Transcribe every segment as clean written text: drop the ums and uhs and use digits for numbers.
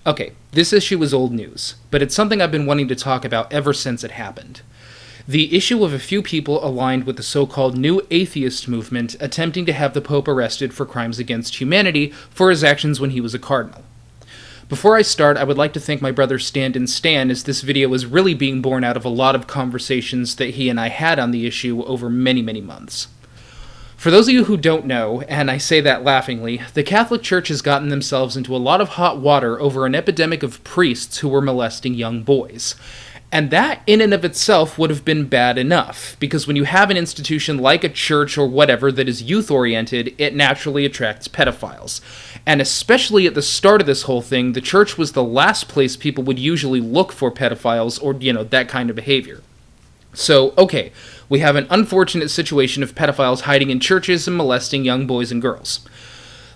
Okay, this issue is old news, but it's something I've been wanting to talk about ever since it happened. The issue of a few people aligned with the so-called New Atheist movement attempting to have the Pope arrested for crimes against humanity for his actions when he was a cardinal. Before I start, I would like to thank my brother Stand-in Stan, as this video is really being born out of a lot of conversations that he and I had on the issue over many, many months. For those of you who don't know, and I say that laughingly, the Catholic Church has gotten themselves into a lot of hot water over an epidemic of priests who were molesting young boys. And that, in and of itself, would have been bad enough, because when you have an institution like a church or whatever that is youth-oriented, it naturally attracts pedophiles. And especially at the start of this whole thing, the church was the last place people would usually look for pedophiles or, that kind of behavior. So, okay, we have an unfortunate situation of pedophiles hiding in churches and molesting young boys and girls.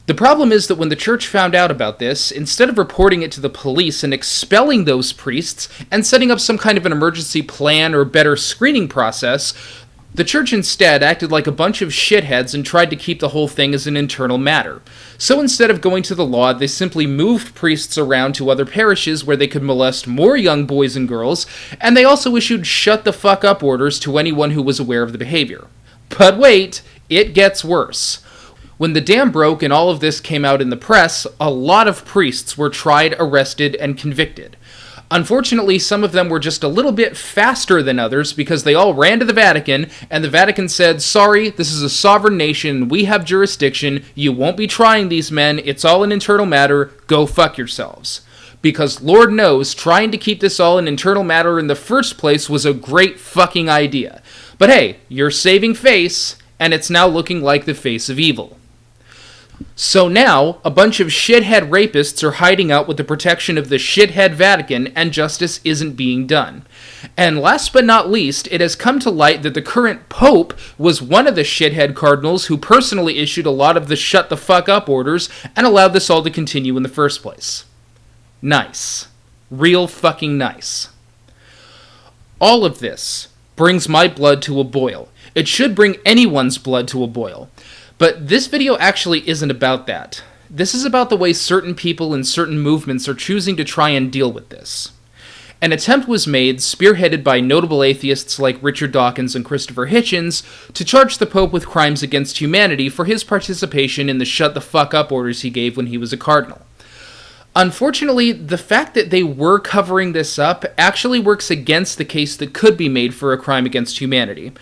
The problem is that when the church found out about this, instead of reporting it to the police and expelling those priests and setting up some kind of an emergency plan or better screening process, the church instead acted like a bunch of shitheads and tried to keep the whole thing as an internal matter. So instead of going to the law, they simply moved priests around to other parishes where they could molest more young boys and girls, and they also issued shut-the-fuck-up orders to anyone who was aware of the behavior. But wait, it gets worse. When the dam broke and all of this came out in the press, a lot of priests were tried, arrested, and convicted. Unfortunately, some of them were just a little bit faster than others because they all ran to the Vatican, and the Vatican said, sorry, this is a sovereign nation, we have jurisdiction, you won't be trying these men, it's all an internal matter, go fuck yourselves. Because Lord knows, trying to keep this all an internal matter in the first place was a great fucking idea. But hey, you're saving face, and it's now looking like the face of evil. So now, a bunch of shithead rapists are hiding out with the protection of the shithead Vatican, and justice isn't being done. And last but not least, it has come to light that the current Pope was one of the shithead cardinals who personally issued a lot of the shut-the-fuck-up orders and allowed this all to continue in the first place. Nice. Real fucking nice. All of this brings my blood to a boil. It should bring anyone's blood to a boil. But this video actually isn't about that. This is about the way certain people and certain movements are choosing to try and deal with this. An attempt was made, spearheaded by notable atheists like Richard Dawkins and Christopher Hitchens, to charge the Pope with crimes against humanity for his participation in the shut-the-fuck-up orders he gave when he was a cardinal. Unfortunately, the fact that they were covering this up actually works against the case that could be made for a crime against humanity.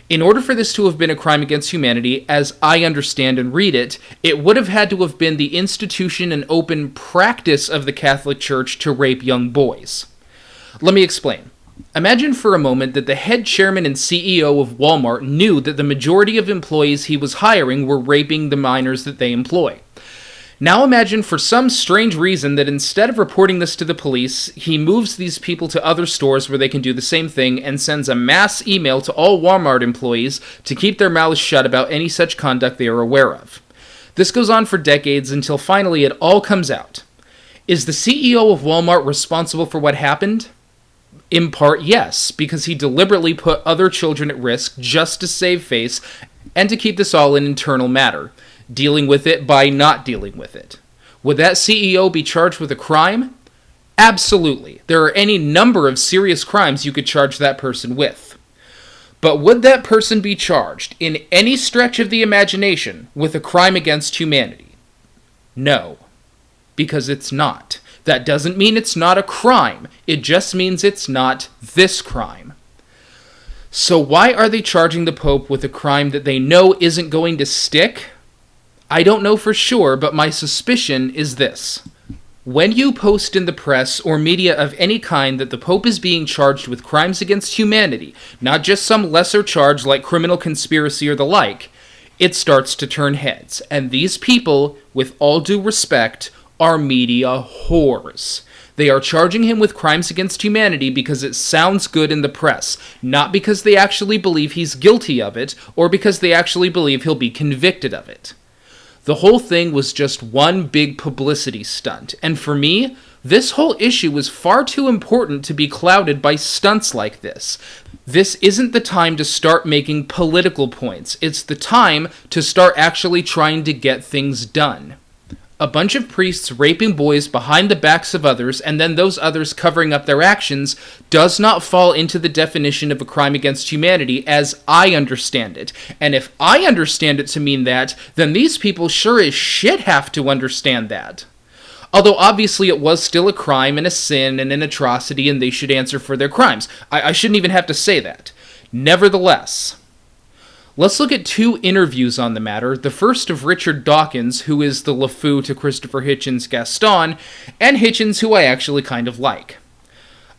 In order for this to have been a crime against humanity, as I understand and read it, it would have had to have been the institution and open practice of the Catholic Church to rape young boys. Let me explain. Imagine for a moment that the head chairman and CEO of Walmart knew that the majority of employees he was hiring were raping the minors that they employ. Now imagine for some strange reason that instead of reporting this to the police, he moves these people to other stores where they can do the same thing and sends a mass email to all Walmart employees to keep their mouths shut about any such conduct they are aware of. This goes on for decades until finally it all comes out. Is the CEO of Walmart responsible for what happened? In part, yes, because he deliberately put other children at risk just to save face and to keep this all an internal matter. Dealing with it by not dealing with it. Would that CEO be charged with a crime? Absolutely. There are any number of serious crimes you could charge that person with. But would that person be charged, in any stretch of the imagination, with a crime against humanity? No. Because it's not. That doesn't mean it's not a crime. It just means it's not this crime. So why are they charging the Pope with a crime that they know isn't going to stick? I don't know for sure, but my suspicion is this. When you post in the press or media of any kind that the Pope is being charged with crimes against humanity, not just some lesser charge like criminal conspiracy or the like, it starts to turn heads. And these people, with all due respect, are media whores. They are charging him with crimes against humanity because it sounds good in the press, not because they actually believe he's guilty of it, or because they actually believe he'll be convicted of it. The whole thing was just one big publicity stunt, and for me, this whole issue was far too important to be clouded by stunts like this. This isn't the time to start making political points. It's the time to start actually trying to get things done. A bunch of priests raping boys behind the backs of others, and then those others covering up their actions, does not fall into the definition of a crime against humanity as I understand it. And if I understand it to mean that, then these people sure as shit have to understand that. Although obviously it was still a crime and a sin and an atrocity, and they should answer for their crimes. I shouldn't even have to say that. Nevertheless, let's look at 2 interviews on the matter, the first of Richard Dawkins, who is the LeFou to Christopher Hitchens' Gaston, and Hitchens, who I actually kind of like.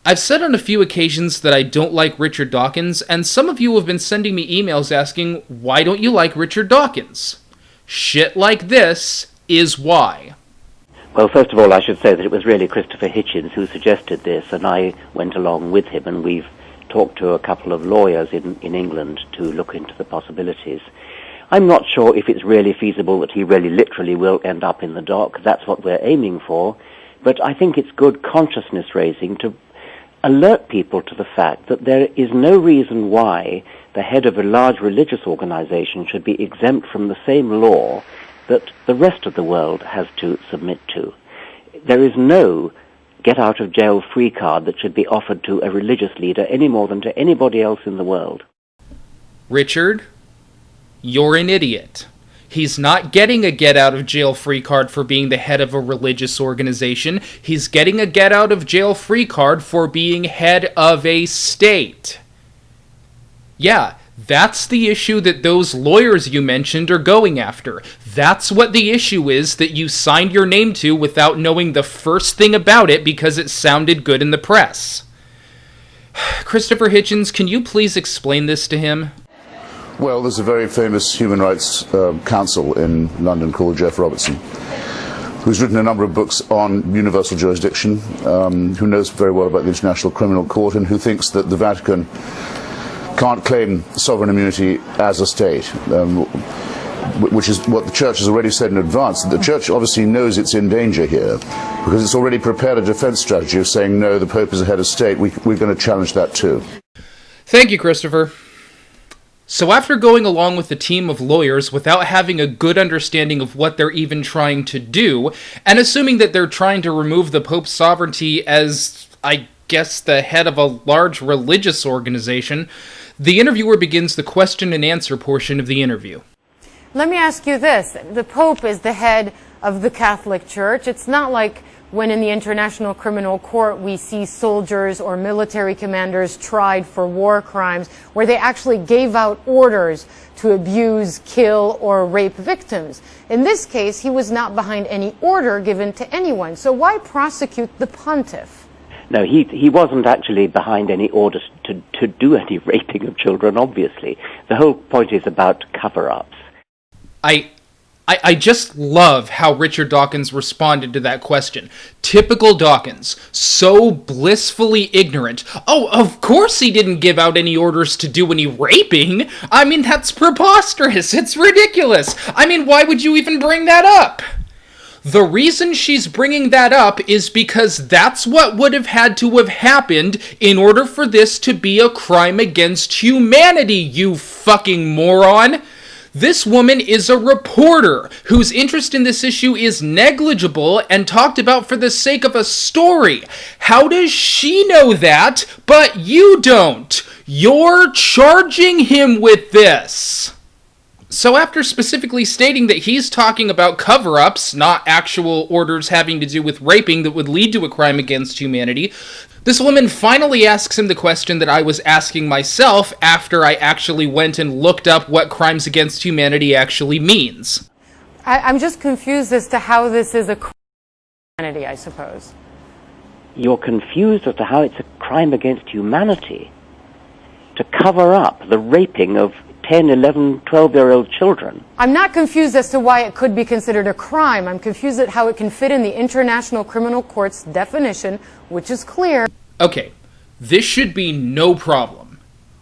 I've said on a few occasions that I don't like Richard Dawkins, and some of you have been sending me emails asking, why don't you like Richard Dawkins? Shit like this is why. Well, first of all, I should say that it was really Christopher Hitchens who suggested this, and I went along with him, and we've talked to a couple of lawyers in England to look into the possibilities. I'm not sure if it's really feasible that he really literally will end up in the dock. That's what we're aiming for. But I think it's good consciousness raising to alert people to the fact that there is no reason why the head of a large religious organization should be exempt from the same law that the rest of the world has to submit to. There is no get-out-of-jail-free card that should be offered to a religious leader any more than to anybody else in the world. Richard, you're an idiot. He's not getting a get-out-of-jail-free card for being the head of a religious organization. He's getting a get-out-of-jail-free card for being head of a state. Yeah, that's the issue that those lawyers you mentioned are going after. That's what the issue is that you signed your name to without knowing the first thing about it because it sounded good in the press. Christopher Hitchens, can you please explain this to him? Well, there's a very famous human rights counsel in London called Jeff Robertson, who's written a number of books on universal jurisdiction, who knows very well about the International Criminal Court, and who thinks that the Vatican can't claim sovereign immunity as a state, which is what the Church has already said in advance. The Church obviously knows it's in danger here, because it's already prepared a defense strategy of saying, no, the Pope is a head of state. We're going to challenge that too. Thank you, Christopher. So after going along with the team of lawyers without having a good understanding of what they're even trying to do, and assuming that they're trying to remove the Pope's sovereignty as, I guess, the head of a large religious organization, the interviewer begins the question and answer portion of the interview. Let me ask you this. The Pope is the head of the Catholic Church. It's not like when in the International Criminal Court we see soldiers or military commanders tried for war crimes where they actually gave out orders to abuse, kill, or rape victims. In this case, he was not behind any order given to anyone. So why prosecute the pontiff? No, he wasn't actually behind any orders to do any raping of children, obviously. The whole point is about cover-ups. I just love how Richard Dawkins responded to that question. Typical Dawkins. So blissfully ignorant. Oh, of course he didn't give out any orders to do any raping. I mean, that's preposterous. It's ridiculous. I mean, why would you even bring that up? The reason she's bringing that up is because that's what would have had to have happened in order for this to be a crime against humanity, you fucking moron. This woman is a reporter whose interest in this issue is negligible and talked about for the sake of a story. How does she know that, but you don't? You're charging him with this. So after specifically stating that he's talking about cover-ups, not actual orders having to do with raping that would lead to a crime against humanity, this woman finally asks him the question that I was asking myself after I actually went and looked up what crimes against humanity actually means. I'm just confused as to how this is a crime against humanity, I suppose. You're confused as to how it's a crime against humanity to cover up the raping of 10, 11, 12-year-old children. I'm not confused as to why it could be considered a crime. I'm confused at how it can fit in the International Criminal Court's definition, which is clear. Okay, this should be no problem.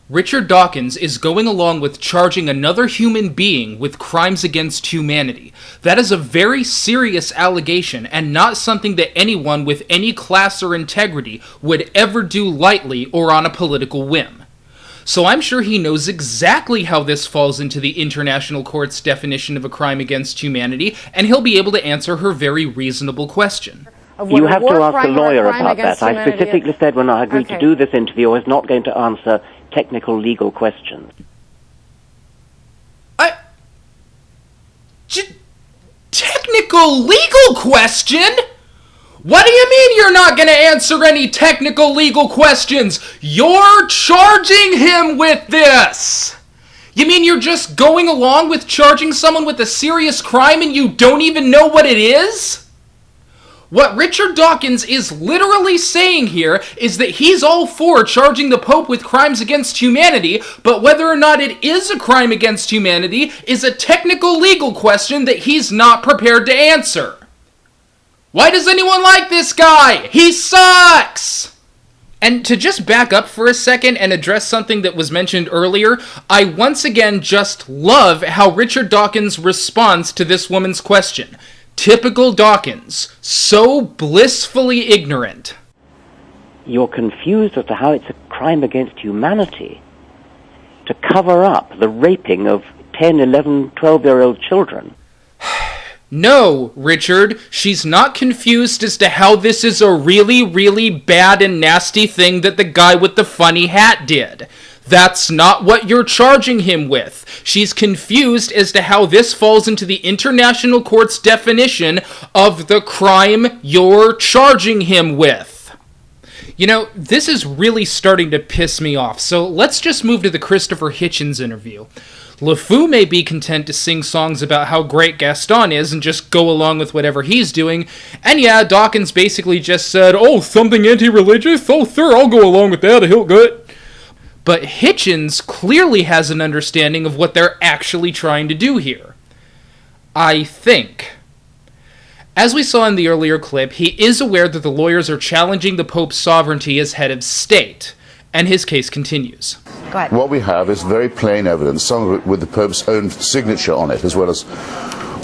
Richard Dawkins is going along with charging another human being with crimes against humanity. That is a very serious allegation and not something that anyone with any class or integrity would ever do lightly or on a political whim. so I'm sure he knows exactly how this falls into the International Court's definition of a crime against humanity, and he'll be able to answer her very reasonable question. You have to ask a lawyer about that. I specifically said when I agreed to do this interview, I was not going to answer technical legal questions. Technical legal question? What do you mean you're not going to answer any technical legal questions? You're charging him with this! You mean you're just going along with charging someone with a serious crime and you don't even know what it is? What Richard Dawkins is literally saying here is that he's all for charging the Pope with crimes against humanity, but whether or not it is a crime against humanity is a technical legal question that he's not prepared to answer. Why does anyone like this guy? He sucks! And to just back up for a second and address something that was mentioned earlier, I once again just love how Richard Dawkins responds to this woman's question. Typical Dawkins, so blissfully ignorant. You're confused as to how it's a crime against humanity to cover up the raping of 10, 11, 12-year-old children. No, Richard, she's not confused as to how this is a really, really bad and nasty thing that the guy with the funny hat did. That's not what you're charging him with. She's confused as to how this falls into the International Court's definition of the crime you're charging him with. You know, this is really starting to piss me off, so let's just move to the Christopher Hitchens interview. LeFou may be content to sing songs about how great Gaston is and just go along with whatever he's doing, and yeah, Dawkins basically just said, oh, something anti-religious? Oh, sure, I'll go along with that, he'll good. But Hitchens clearly has an understanding of what they're actually trying to do here. I think. As we saw in the earlier clip, he is aware that the lawyers are challenging the Pope's sovereignty as head of state, and his case continues. Go ahead. What we have is very plain evidence, some of it with the Pope's own signature on it, as well as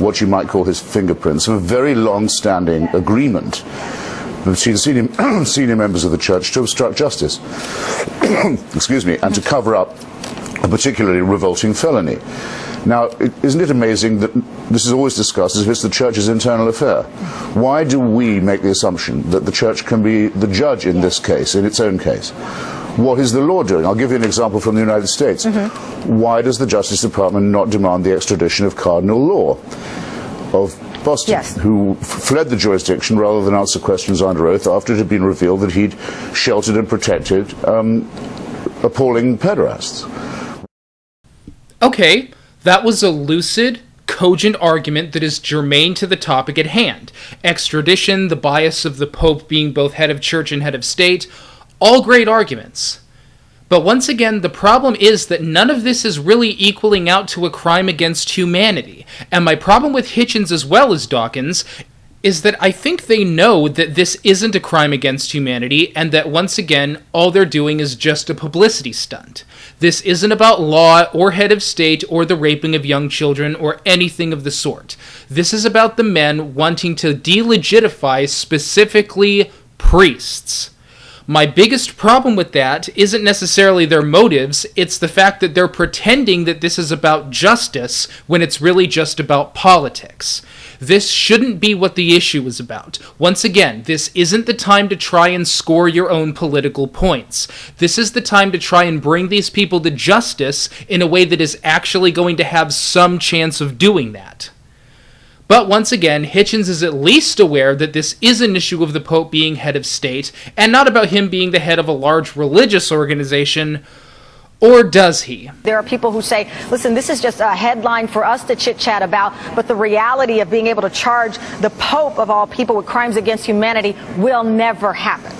what you might call his fingerprints, of a very long-standing agreement between senior members of the Church to obstruct justice, excuse me, and to cover up a particularly revolting felony. Now, isn't it amazing that this is always discussed as if it's the Church's internal affair? Why do we make the assumption that the Church can be the judge in this case, in its own case? What is the law doing? I'll give you an example from the United States. Why does the Justice Department not demand the extradition of Cardinal Law of Boston, who fled the jurisdiction rather than answer questions under oath after it had been revealed that he'd sheltered and protected appalling pederasts? Okay, that was a lucid, cogent argument that is germane to the topic at hand. Extradition, the bias of the Pope being both head of church and head of state, all great arguments. But once again, the problem is that none of this is really equaling out to a crime against humanity. And my problem with Hitchens as well as Dawkins is that I think they know that this isn't a crime against humanity, and that once again, all they're doing is just a publicity stunt. This isn't about law or head of state or the raping of young children or anything of the sort. This is about the men wanting to delegitimize specifically priests. My biggest problem with that isn't necessarily their motives, it's the fact that they're pretending that this is about justice when it's really just about politics. This shouldn't be what the issue is about. Once again, this isn't the time to try and score your own political points. This is the time to try and bring these people to justice in a way that is actually going to have some chance of doing that. But once again, Hitchens is at least aware that this is an issue of the Pope being head of state, and not about him being the head of a large religious organization. Or does he? There are people who say, listen, this is just a headline for us to chit-chat about, but the reality of being able to charge the Pope, of all people, with crimes against humanity will never happen.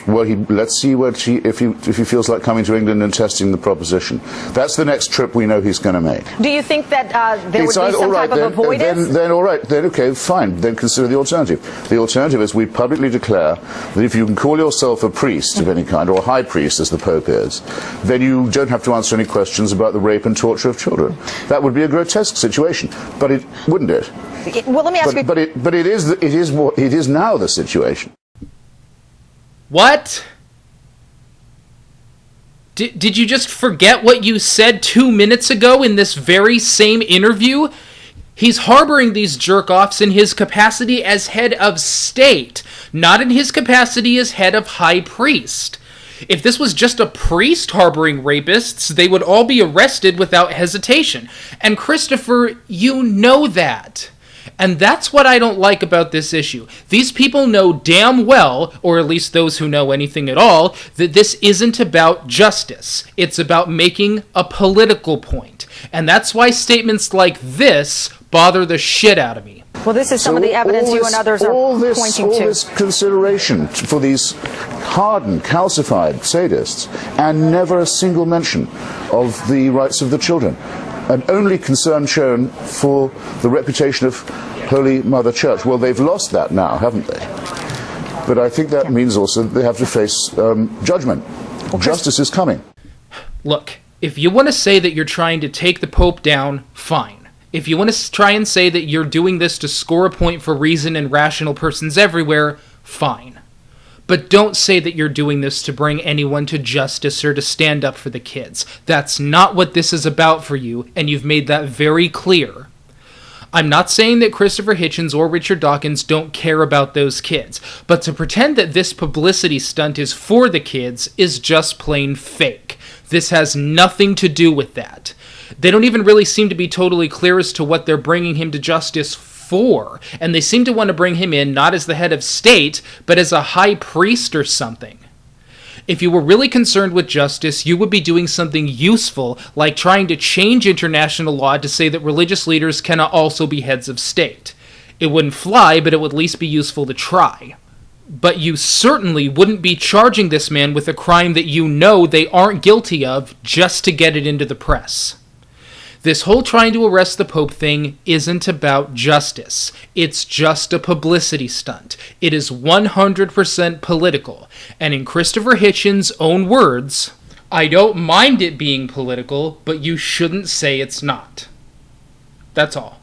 Well, let's see if he feels like coming to England and testing the proposition. That's the next trip we know he's going to make. Do you think that there would be some type of avoidance? Then all right, then okay, fine. Then consider the alternative. The alternative is we publicly declare that if you can call yourself a priest of any kind, or a high priest as the Pope is, then you don't have to answer any questions about the rape and torture of children. That would be a grotesque situation, but it wouldn't it? Well, let me ask you. But it is now the situation. What? Did you just forget what you said 2 minutes ago in this very same interview? He's harboring these jerk-offs in his capacity as head of state, not in his capacity as head of high priest. If this was just a priest harboring rapists, they would all be arrested without hesitation. And Christopher, you know that. And that's what I don't like about this issue. These people know damn well, or at least those who know anything at all, that this isn't about justice. It's about making a political point. And that's why statements like this bother the shit out of me. Well, this is some of the evidence you and others are pointing to. All this consideration for these hardened, calcified sadists, and never a single mention of the rights of the children. And only concern shown for the reputation of Holy Mother Church. Well, they've lost that now, haven't they? But I think that means also that they have to face judgment. Okay. Justice is coming. Look, if you want to say that you're trying to take the Pope down, fine. If you want to try and say that you're doing this to score a point for reason and rational persons everywhere, fine. But don't say that you're doing this to bring anyone to justice or to stand up for the kids. That's not what this is about for you, and you've made that very clear. I'm not saying that Christopher Hitchens or Richard Dawkins don't care about those kids, but to pretend that this publicity stunt is for the kids is just plain fake. This has nothing to do with that. They don't even really seem to be totally clear as to what they're bringing him to justice for, and they seem to want to bring him in not as the head of state, but as a high priest or something. If you were really concerned with justice, you would be doing something useful, like trying to change international law to say that religious leaders cannot also be heads of state. It wouldn't fly, but it would at least be useful to try. But you certainly wouldn't be charging this man with a crime that you know they aren't guilty of just to get it into the press. This whole trying to arrest the Pope thing isn't about justice. It's just a publicity stunt. It is 100% political. And in Christopher Hitchens' own words, I don't mind it being political, but you shouldn't say it's not. That's all.